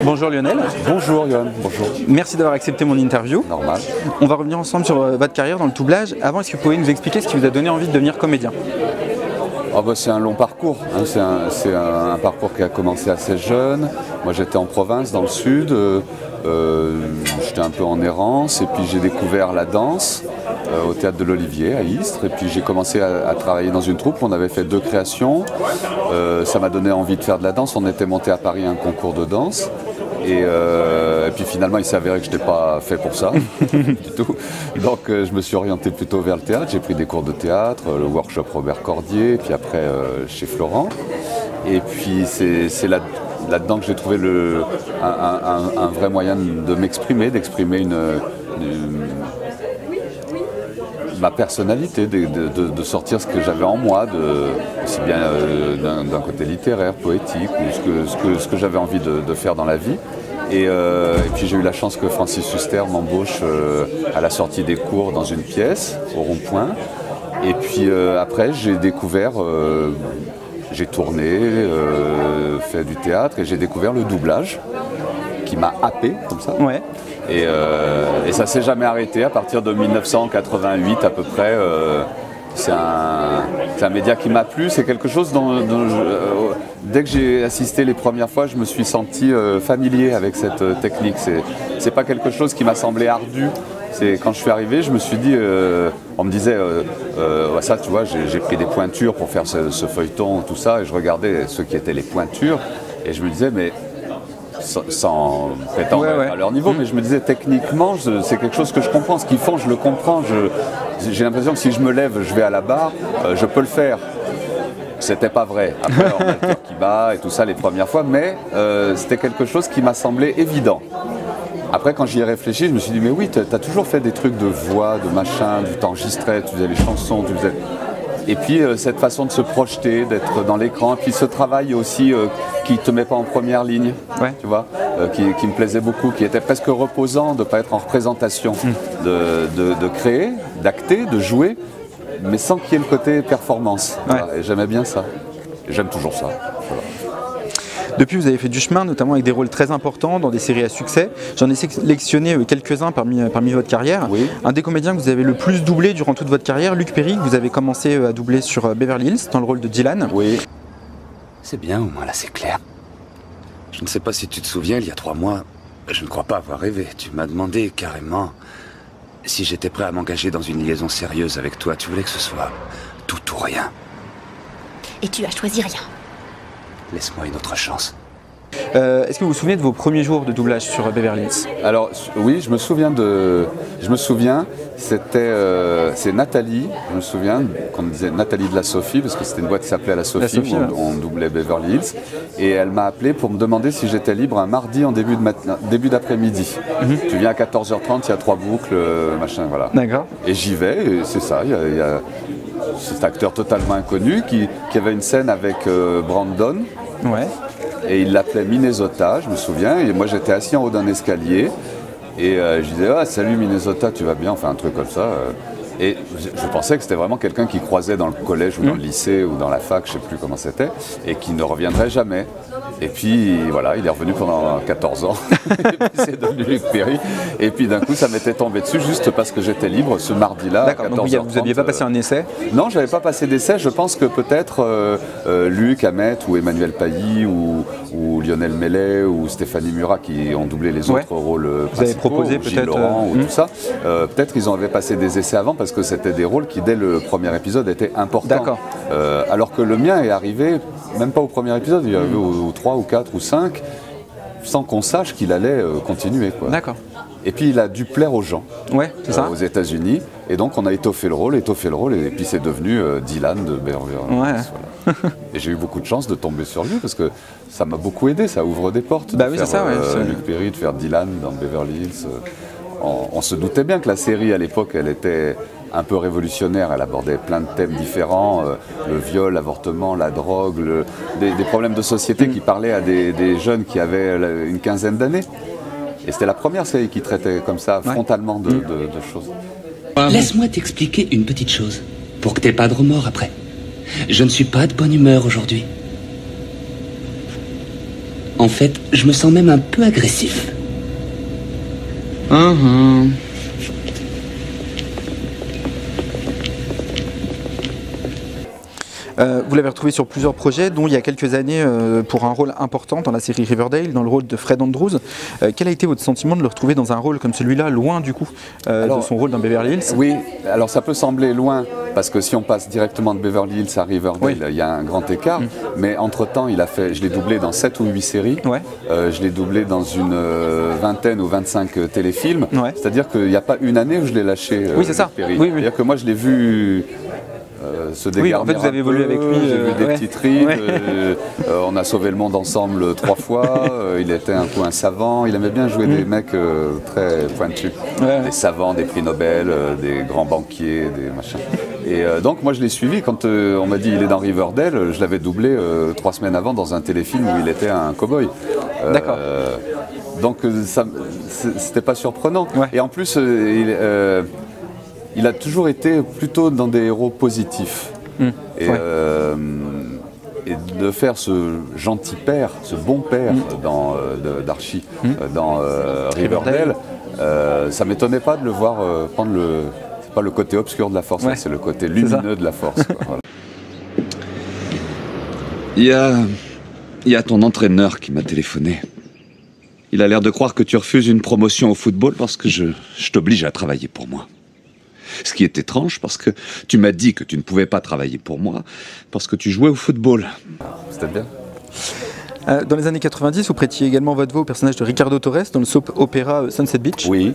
Bonjour Lionel. Bonjour Johan, bonjour. Merci d'avoir accepté mon interview. Normal. On va revenir ensemble sur votre carrière dans le doublage. Avant, est-ce que vous pouvez nous expliquer ce qui vous a donné envie de devenir comédien? C'est un long parcours, hein. C'est un parcours qui a commencé assez jeune. Moi j'étais en province, dans le sud, j'étais un peu en errance et puis j'ai découvert la danse au théâtre de l'Olivier à Istres et puis j'ai commencé à travailler dans une troupe. On avait fait 2 créations, ça m'a donné envie de faire de la danse. On était monté à Paris à un concours de danse. Et puis finalement, il s'est avéré que je n'étais pas fait pour ça, du tout. Donc je me suis orienté plutôt vers le théâtre. J'ai pris des cours de théâtre, le workshop Robert Cordier, puis après chez Florent. Et puis c'est là-dedans que j'ai trouvé un vrai moyen de m'exprimer, d'exprimer ma personnalité, de sortir ce que j'avais en moi, aussi bien d'un côté littéraire, poétique, ou ce que j'avais envie de faire dans la vie. Et puis j'ai eu la chance que Francis Huster m'embauche à la sortie des cours dans une pièce, au Rond-Point. Et puis après j'ai découvert, j'ai tourné, fait du théâtre et j'ai découvert le doublage qui m'a happé comme ça. Ouais. Et ça s'est jamais arrêté à partir de 1988 à peu près. C'est un média qui m'a plu, c'est quelque chose dont dès que j'ai assisté les premières fois, je me suis senti familier avec cette technique. C'est pas quelque chose qui m'a semblé ardu. Quand je suis arrivé, je me suis dit, on me disait, ça tu vois, j'ai pris des pointures pour faire ce feuilleton, tout ça, et je regardais ceux qui étaient les pointures, et je me disais, mais sans prétendre à leur niveau, mais je me disais techniquement, c'est quelque chose que je comprends. Ce qu'ils font, je le comprends. J'ai l'impression que si je me lève, je vais à la barre, je peux le faire. C'était pas vrai. Après, on a le cœur qui bat et tout ça les premières fois, mais c'était quelque chose qui m'a semblé évident. Après, quand j'y ai réfléchi, je me suis dit, mais oui, tu as toujours fait des trucs de voix, de machin, tu t'enregistrais, tu faisais les chansons, tu faisais... Et puis cette façon de se projeter, d'être dans l'écran, et puis ce travail aussi qui ne te met pas en première ligne, tu vois, qui me plaisait beaucoup, qui était presque reposant de ne pas être en représentation, de créer, d'acter, de jouer, mais sans qu'il y ait le côté performance. Voilà. Et j'aimais bien ça. Et j'aime toujours ça. Voilà. Depuis, vous avez fait du chemin, notamment avec des rôles très importants dans des séries à succès. J'en ai sélectionné quelques-uns parmi votre carrière. Oui. Un des comédiens que vous avez le plus doublé durant toute votre carrière, Luc Perry, que vous avez commencé à doubler sur Beverly Hills, dans le rôle de Dylan. Oui. C'est bien, au moins là c'est clair. Je ne sais pas si tu te souviens, il y a 3 mois, je ne crois pas avoir rêvé. Tu m'as demandé carrément si j'étais prêt à m'engager dans une liaison sérieuse avec toi. Tu voulais que ce soit tout ou rien. Et tu as choisi rien. Laisse-moi une autre chance. Est-ce que vous vous souvenez de vos premiers jours de doublage sur Beverly Hills? Alors oui, je me souviens, c'est Nathalie, je me souviens qu'on disait Nathalie de la Sophie, parce que c'était une boîte qui s'appelait La Sophie, où on doublait Beverly Hills, et elle m'a appelé pour me demander si j'étais libre un mardi en début d'après-midi. Tu viens à 14h30, il y a 3 boucles, machin, voilà. D'accord. Et j'y vais, et c'est ça, il y a cet acteur totalement inconnu qui avait une scène avec Brandon. Ouais. Et il l'appelait Minnesota, je me souviens, et moi j'étais assis en haut d'un escalier, et je disais « Ah, salut Minnesota, tu vas bien ?» Enfin un truc comme ça. Et je pensais que c'était vraiment quelqu'un qui croisait dans le collège ou dans le lycée ou dans la fac, je ne sais plus comment c'était, et qui ne reviendrait jamais. Et puis voilà, il est revenu pendant 14 ans, et puis c'est devenu Luc Perry. Et puis d'un coup, ça m'était tombé dessus juste parce que j'étais libre ce mardi-là. D'accord, donc vous n'aviez pas passé un essai? Non, je n'avais pas passé d'essai. Je pense que peut-être Luc, Hamet ou Emmanuel Pailly ou Lionel Mellet ou Stéphanie Murat qui ont doublé les autres rôles principaux, vous avez proposé Gilles Laurent ou tout ça, peut-être ils avaient passé des essais avant parce que c'était des rôles qui dès le premier épisode étaient importants. D'accord. Alors que le mien est arrivé même pas au premier épisode, il y avait au 3 ou 4 ou 5 sans qu'on sache qu'il allait continuer, quoi. D'accord. Et puis il a dû plaire aux gens, c'est ça. aux États-Unis, et donc on a étoffé le rôle, et puis c'est devenu Dylan de Beverly Hills. Voilà. Et j'ai eu beaucoup de chance de tomber sur lui parce que ça m'a beaucoup aidé, ça ouvre des portes. Bah oui, c'est ça, Luc Perry, de faire Dylan dans Beverly Hills. On se doutait bien que la série à l'époque, elle était un peu révolutionnaire, elle abordait plein de thèmes différents, le viol, l'avortement, la drogue, des problèmes de société qui parlaient à des jeunes qui avaient une quinzaine d'années. Et c'était la première série qui traitait comme ça, frontalement de choses. Laisse-moi t'expliquer une petite chose, pour que t'aies pas de remords après. Je ne suis pas de bonne humeur aujourd'hui. En fait, je me sens même un peu agressif. Vous l'avez retrouvé sur plusieurs projets, dont il y a quelques années pour un rôle important dans la série Riverdale, dans le rôle de Fred Andrews. Quel a été votre sentiment de le retrouver dans un rôle comme celui-là, loin du coup de son rôle dans Beverly Hills? Oui, alors ça peut sembler loin, parce que si on passe directement de Beverly Hills à Riverdale, Oui. il y a un grand écart. Mais entre-temps, je l'ai doublé dans 7 ou 8 séries. Ouais. Je l'ai doublé dans une vingtaine ou 25 téléfilms. Ouais. C'est-à-dire qu'il n'y a pas une année où je l'ai lâché. Oui, c'est ça. Perry. Oui, oui. C'est-à-dire que moi, je l'ai vu se dégarnir. Oui, en fait, vous avez évolué avec lui. J'ai vu des ouais. petites rides. Ouais. On a sauvé le monde ensemble 3 fois. Il était un peu un savant. Il aimait bien jouer des mecs très pointus. Ouais. Des savants, des prix Nobel, des grands banquiers, des machins. Et donc, moi, je l'ai suivi. Quand on m'a dit il est dans Riverdale, je l'avais doublé 3 semaines avant dans un téléfilm où il était un cow-boy. D'accord. Donc, c'était pas surprenant. Ouais. Et en plus, il a toujours été plutôt dans des héros positifs. Et, Ouais. et de faire ce gentil père, ce bon père d'Archie dans Riverdale, ça m'étonnait pas de le voir prendre c'est pas le côté obscur de la force, Ouais. c'est le côté ça. lumineux de la force. Quoi, voilà. Il y a ton entraîneur qui m'a téléphoné. Il a l'air de croire que tu refuses une promotion au football parce que je t'oblige à travailler pour moi. Ce qui est étrange parce que tu m'as dit que tu ne pouvais pas travailler pour moi parce que tu jouais au football. C'était bien. Dans les années 90, vous prêtiez également votre voix au personnage de Ricardo Torres dans le soap opéra Sunset Beach. Oui.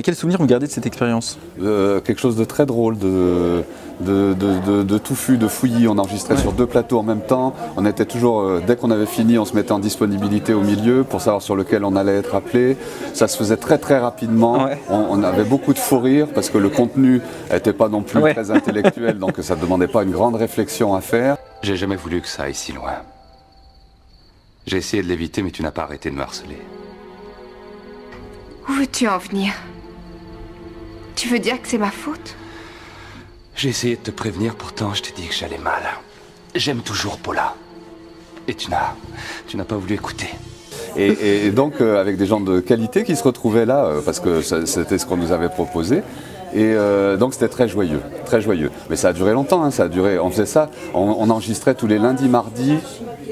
Quel souvenir vous gardez de cette expérience? Quelque chose de très drôle, de touffu, de fouillis. On enregistrait sur 2 plateaux en même temps. On était toujours, dès qu'on avait fini, on se mettait en disponibilité au milieu pour savoir sur lequel on allait être appelé. Ça se faisait très très rapidement. Ouais. On avait beaucoup de fou rire parce que le contenu n'était pas non plus très intellectuel, donc ça ne demandait pas une grande réflexion à faire. J'ai jamais voulu que ça aille si loin. J'ai essayé de l'éviter, mais tu n'as pas arrêté de me harceler. Où veux-tu en venir? Tu veux dire que c'est ma faute? J'ai essayé de te prévenir, pourtant je t'ai dit que j'allais mal. J'aime toujours Paula. Et tu n'as pas voulu écouter. Et donc avec des gens de qualité qui se retrouvaient là, parce que c'était ce qu'on nous avait proposé. Et donc c'était très joyeux, très joyeux. Mais ça a duré longtemps, hein, on faisait ça, on enregistrait tous les lundis, mardis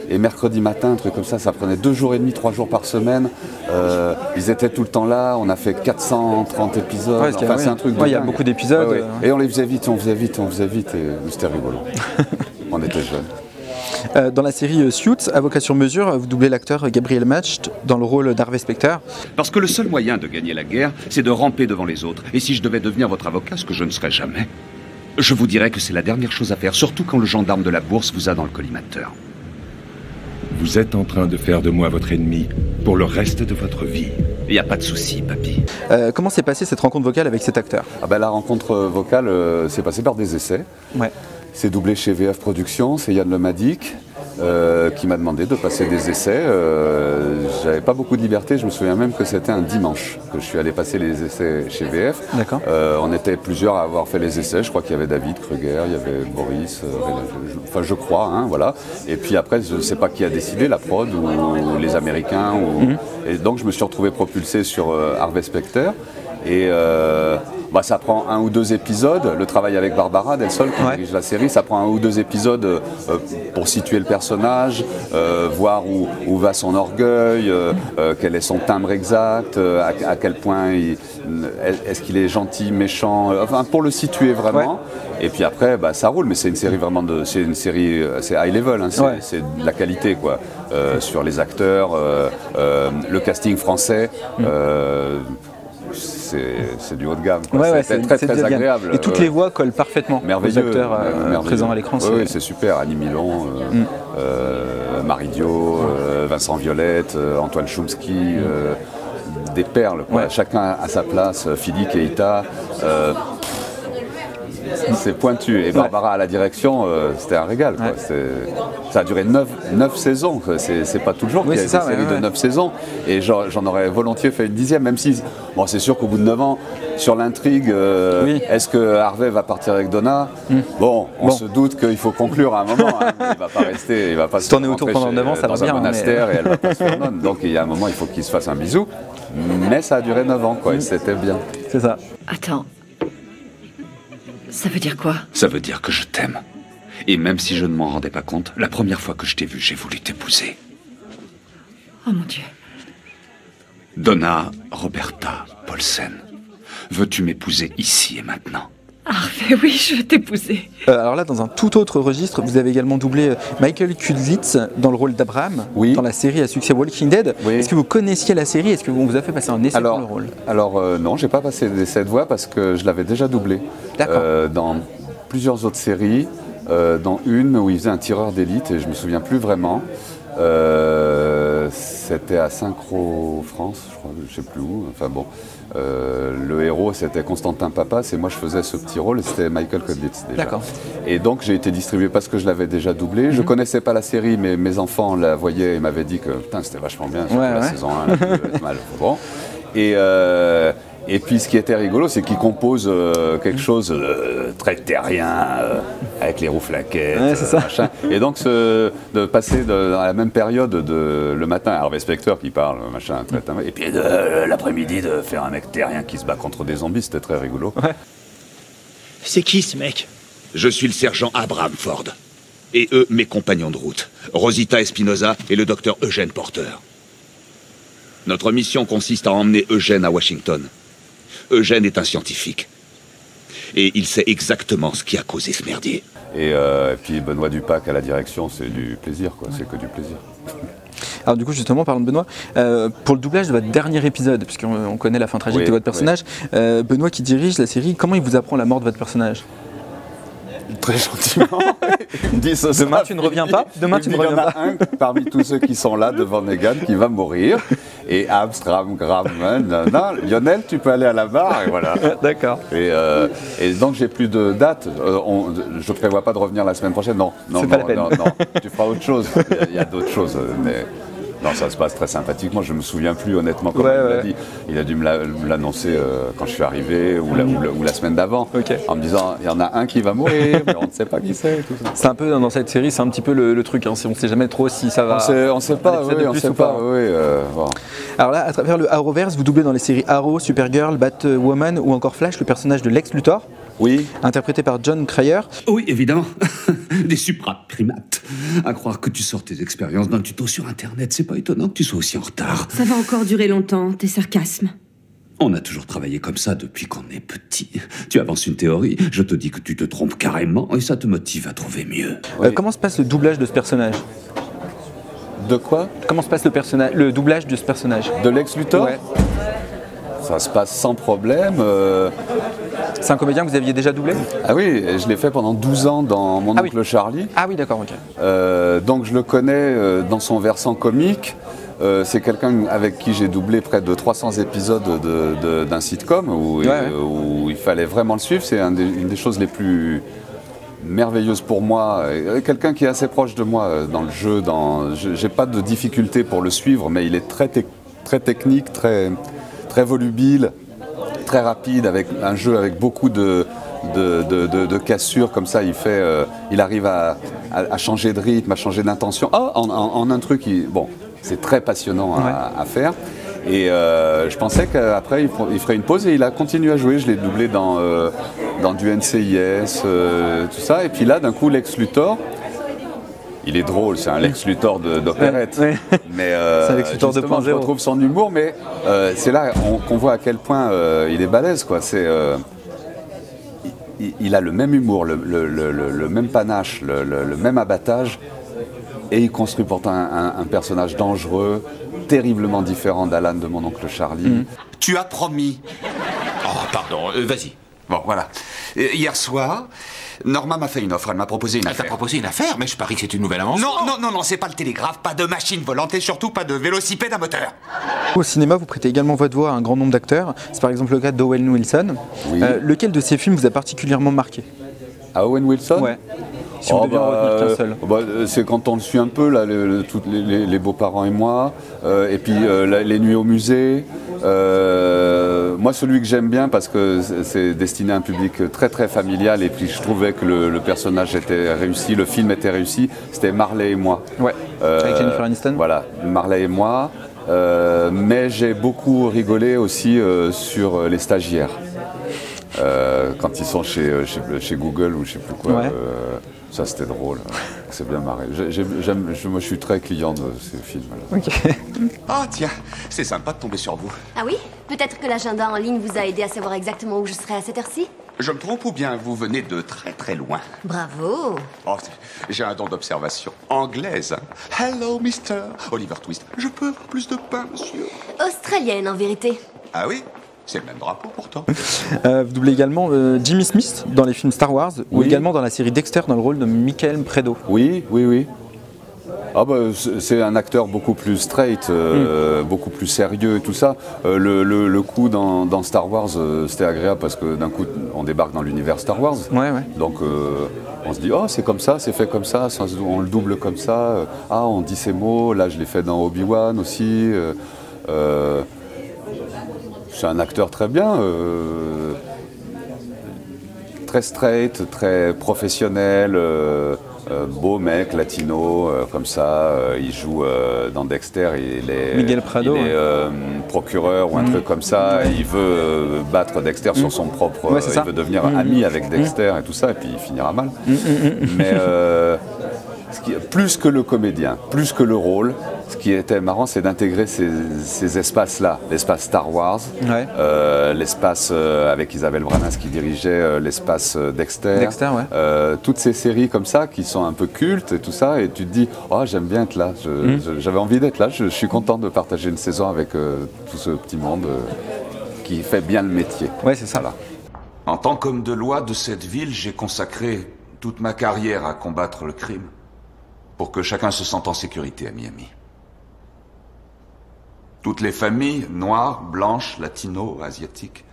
et mercredi matin, un truc comme ça prenait 2 jours et demi, 3 jours par semaine. Ils étaient tout le temps là, on a fait 430 épisodes, Ouais, enfin c'est un truc de il y a dingue. beaucoup d'épisodes. Ouais, ouais. Et on les faisait vite, et c'était rigolo. On était jeunes. Dans la série Suits, Avocat sur mesure, vous doublez l'acteur Gabriel Macht dans le rôle d'Harvey Specter. Parce que le seul moyen de gagner la guerre, c'est de ramper devant les autres. Et si je devais devenir votre avocat, ce que je ne serai jamais, je vous dirais que c'est la dernière chose à faire, surtout quand le gendarme de la bourse vous a dans le collimateur. Vous êtes en train de faire de moi votre ennemi pour le reste de votre vie. Il n'y a pas de souci, papy. Comment s'est passée cette rencontre vocale avec cet acteur? La rencontre vocale s'est passée par des essais. Ouais. C'est doublé chez VF Productions, c'est Yann Lemadic qui m'a demandé de passer des essais. J'avais pas beaucoup de liberté, je me souviens même que c'était un dimanche que je suis allé passer les essais chez VF. D'accord. On était plusieurs à avoir fait les essais, je crois qu'il y avait David Kruger, il y avait Boris, je crois, hein, voilà. Et puis après, je ne sais pas qui a décidé, la prod ou les Américains. Et donc je me suis retrouvé propulsé sur Harvey Specter. Et ça prend 1 ou 2 épisodes. Le travail avec Barbara Del Sol qui dirige la série, ça prend 1 ou 2 épisodes pour situer le personnage, voir où va son orgueil, quel est son timbre exact, à quel point est-ce qu'il est gentil, méchant, enfin pour le situer vraiment. Ouais. Et puis après, ça roule, mais c'est une série vraiment c'est high level, hein, c'est de la qualité quoi, sur les acteurs, le casting français. C'est du haut de gamme. C'est très agréable. Et toutes les voix collent parfaitement aux acteurs présents à l'écran. Oui, c'est super. Annie Milon, Maridio, Vincent Violette, Antoine Chomsky, des perles. Quoi. Chacun à sa place. Philippe Keita. c'est pointu. Et Barbara à la direction, c'était un régal. Quoi. Ça a duré 9 saisons. C'est pas tout le jour qu'il y a des séries de 9 saisons. Et j'en aurais volontiers fait une 10e, même si, bon, c'est sûr qu'au bout de 9 ans, sur l'intrigue, est-ce que Harvey va partir avec Donna? Bon, on se doute qu'il faut conclure à un moment. Hein. Il va pas rester, il va pas se tourner autour pendant 9 ans, ça va bien. Dans un monastère et elle va pas se faire nonne. Donc il y a un moment, il faut qu'il se fasse un bisou. Mais ça a duré 9 ans, quoi. Et c'était bien. C'est ça. Attends. Ça veut dire quoi? Ça veut dire que je t'aime. Et même si je ne m'en rendais pas compte, la première fois que je t'ai vu, j'ai voulu t'épouser. Oh mon Dieu. Donna Roberta Paulsen, veux-tu m'épouser ici et maintenant? Harvey, oui, je veux t'épouser. Alors là, dans un tout autre registre, vous avez également doublé Michael Kulzitz dans le rôle d'Abraham, dans la série à succès Walking Dead. Est-ce que vous connaissiez la série? Est-ce qu'on vous a fait passer un essai pour le rôle? Alors non, j'ai pas passé d'essai de voix parce que je l'avais déjà doublé dans plusieurs autres séries, dans une où il faisait un tireur d'élite et je me souviens plus vraiment. C'était à Synchro France, je crois, je sais plus où. Enfin bon, le héros c'était Constantin Papas et moi je faisais ce petit rôle et c'était Michael Kulzitz déjà. Et donc j'ai été distribué parce que je l'avais déjà doublé. Je connaissais pas la série, mais mes enfants la voyaient et m'avaient dit que putain c'était vachement bien, surtout la saison 1, là, mal. Bon. Et puis ce qui était rigolo, c'est qu'il compose quelque chose de très terrien, avec les rouflaquettes, machin. Et donc de passer dans la même période le matin à Harvey Specter qui parle, machin, et puis l'après-midi de faire un mec terrien qui se bat contre des zombies, c'était très rigolo. C'est qui ce mec? Je suis le sergent Abraham Ford. Et eux, mes compagnons de route, Rosita Espinosa et le docteur Eugène Porter. Notre mission consiste à emmener Eugène à Washington. Eugène est un scientifique. Et il sait exactement ce qui a causé ce merdier. Et puis Benoît Dupac à la direction, c'est du plaisir, quoi. C'est que du plaisir. Alors du coup, justement, parlons de Benoît, pour le doublage de votre dernier épisode, puisqu'on connaît la fin tragique de votre personnage, Benoît qui dirige la série, comment il vous apprend la mort de votre personnage? Très gentiment. Demain tu ne reviens pas. Demain tu ne reviens pas. Il y en a un parmi tous ceux qui sont là devant Negan qui va mourir. Et Amstram, Lionel, tu peux aller à la barre et voilà. D'accord. Et donc j'ai plus de date. Je prévois pas de revenir la semaine prochaine. Non, tu feras autre chose. Il y a d'autres choses, mais. Non, ça se passe très sympathiquement. Je me souviens plus honnêtement comment il l'a dit. Il a dû me l'annoncer quand je suis arrivé ou la semaine d'avant, en me disant il y en a un qui va mourir, mais on ne sait pas qui c'est. C'est un peu dans cette série, c'est un petit peu le truc. Hein, on ne sait jamais trop si ça va. On ne sait pas. On sait pas. Bon. Alors là, à travers le Arrowverse, vous doublez dans les séries Arrow, Supergirl, Batwoman ou encore Flash le personnage de Lex Luthor. Oui. Interprété par John Cryer. Oui, évidemment. Des supraprimates. À croire que tu sors tes expériences d'un tuto sur Internet, c'est pas étonnant que tu sois aussi en retard. Ça va encore durer longtemps, tes sarcasmes. On a toujours travaillé comme ça depuis qu'on est petit. Tu avances une théorie, je te dis que tu te trompes carrément et ça te motive à trouver mieux. Comment se passe le doublage de ce personnage? De quoi? Comment se passe le doublage de ce personnage? De Lex Luthor? Ça se passe sans problème. C'est un comédien que vous aviez déjà doublé? Ah oui, je l'ai fait pendant 12 ans dans Mon oncle Charlie. Ah oui, d'accord, ok. Donc je le connais dans son versant comique. C'est quelqu'un avec qui j'ai doublé près de 300 épisodes d'un sitcom où il fallait vraiment le suivre. C'est une des choses les plus merveilleuses pour moi. Quelqu'un qui est assez proche de moi dans le jeu. J'ai pas de difficulté pour le suivre, mais il est très technique, très volubile, très rapide, avec un jeu avec beaucoup de cassures comme ça. Il arrive à changer de rythme, à changer d'intention. En un truc, c'est très passionnant à faire. Et je pensais qu'après il ferait une pause et il a continué à jouer. Je l'ai doublé dans du NCIS, tout ça. Et puis là, d'un coup, Lex Luthor. Il est drôle, c'est un Lex Luthor d'opérette. Mais justement, je retrouve son humour, mais c'est là qu'on voit à quel point il est balèze, quoi. Il a le même humour, le même panache, le même abattage, et il construit pourtant un personnage dangereux, terriblement différent d'Alan de Mon oncle Charlie. Tu as promis. Oh, pardon, vas-y. Bon, voilà. Hier soir, Norma m'a fait une offre, elle m'a proposé une affaire. Elle t'a proposé une affaire? Mais je parie que c'est une nouvelle invention. Non, c'est pas le télégraphe, pas de machine volante et surtout pas de vélocipède à moteur. Au cinéma, vous prêtez également votre voix à un grand nombre d'acteurs. C'est par exemple le cas d'Owen Wilson. Oui. Lequel de ces films vous a particulièrement marqué? À Owen Wilson? Ouais. Si on devait en retenir qu'un seul. C'est quand on le suit un peu, là, tous les beaux-parents et moi, et puis les nuits au musée. Moi, celui que j'aime bien, parce que c'est destiné à un public très très familial, et puis je trouvais que le personnage était réussi, le film était réussi, c'était Marley et moi. Ouais, avec Jennifer Aniston. Voilà, Marley et moi. Mais j'ai beaucoup rigolé aussi sur les stagiaires. Quand ils sont chez Google ou je sais plus quoi. Ouais. Ça, c'était drôle. C'est bien marré. Moi, je suis très client de ces films-là. Ok. Ah, tiens, c'est sympa de tomber sur vous. Ah oui? Peut-être que l'agenda en ligne vous a aidé à savoir exactement où je serai à cette heure-ci? Je me trompe ou bien vous venez de très très loin? Bravo! Oh, j'ai un don d'observation anglaise. Hein. Hello, Mr. Oliver Twist. Je peux avoir plus de pain, monsieur? Australienne, en vérité. Ah oui? C'est le même drapeau, pourtant. Vous doublez également Jimmy Smith dans les films Star Wars, ou également dans la série Dexter dans le rôle de Michael Predo. Oui. Ah c'est un acteur beaucoup plus straight, beaucoup plus sérieux et tout ça. Le coup dans Star Wars, c'était agréable parce que d'un coup, on débarque dans l'univers Star Wars. Ouais. Donc on se dit, oh, c'est comme ça, c'est fait comme ça, on le double comme ça. On dit ces mots, là je l'ai fait dans Obi-Wan aussi. C'est un acteur très bien, très straight, très professionnel, beau mec, latino, comme ça. Il joue dans Dexter, il est procureur ou un truc comme ça. Il veut battre Dexter sur son propre... il veut devenir ami avec Dexter et tout ça, et puis il finira mal. Mais plus que le comédien, plus que le rôle, ce qui était marrant, c'est d'intégrer ces espaces-là, l'espace Star Wars, l'espace avec Isabelle Branas qui dirigeait l'espace Dexter, toutes ces séries comme ça qui sont un peu cultes et tout ça, et tu te dis, oh, j'aime bien être là, j'avais envie d'être là, je suis content de partager une saison avec tout ce petit monde qui fait bien le métier. Ouais, c'est ça. Voilà. En tant qu'homme de loi de cette ville, j'ai consacré toute ma carrière à combattre le crime, pour que chacun se sente en sécurité à Miami. Toutes les familles, noires, blanches, latino, asiatiques,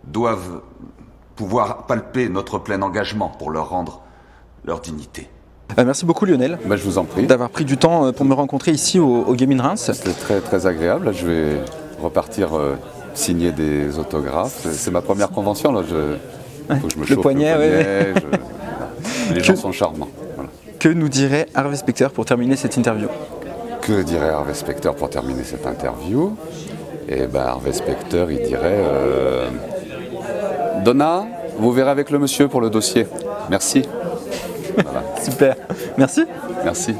doivent pouvoir palper notre plein engagement pour leur rendre leur dignité. Merci beaucoup Lionel. Je vous en prie. D'avoir pris du temps pour me rencontrer ici au Game in Reims. C'était très très agréable. Là, je vais repartir signer des autographes. C'est ma première convention. Là. Faut que je me chauffe le poignet. Les gens sont charmants. Voilà. Que nous dirait Harvey Specter pour terminer cette interview? Que dirait Harvey Specter pour terminer cette interview? Harvey Specter, il dirait Donna, vous verrez avec le monsieur pour le dossier. Merci. Voilà. Super. Merci. Merci.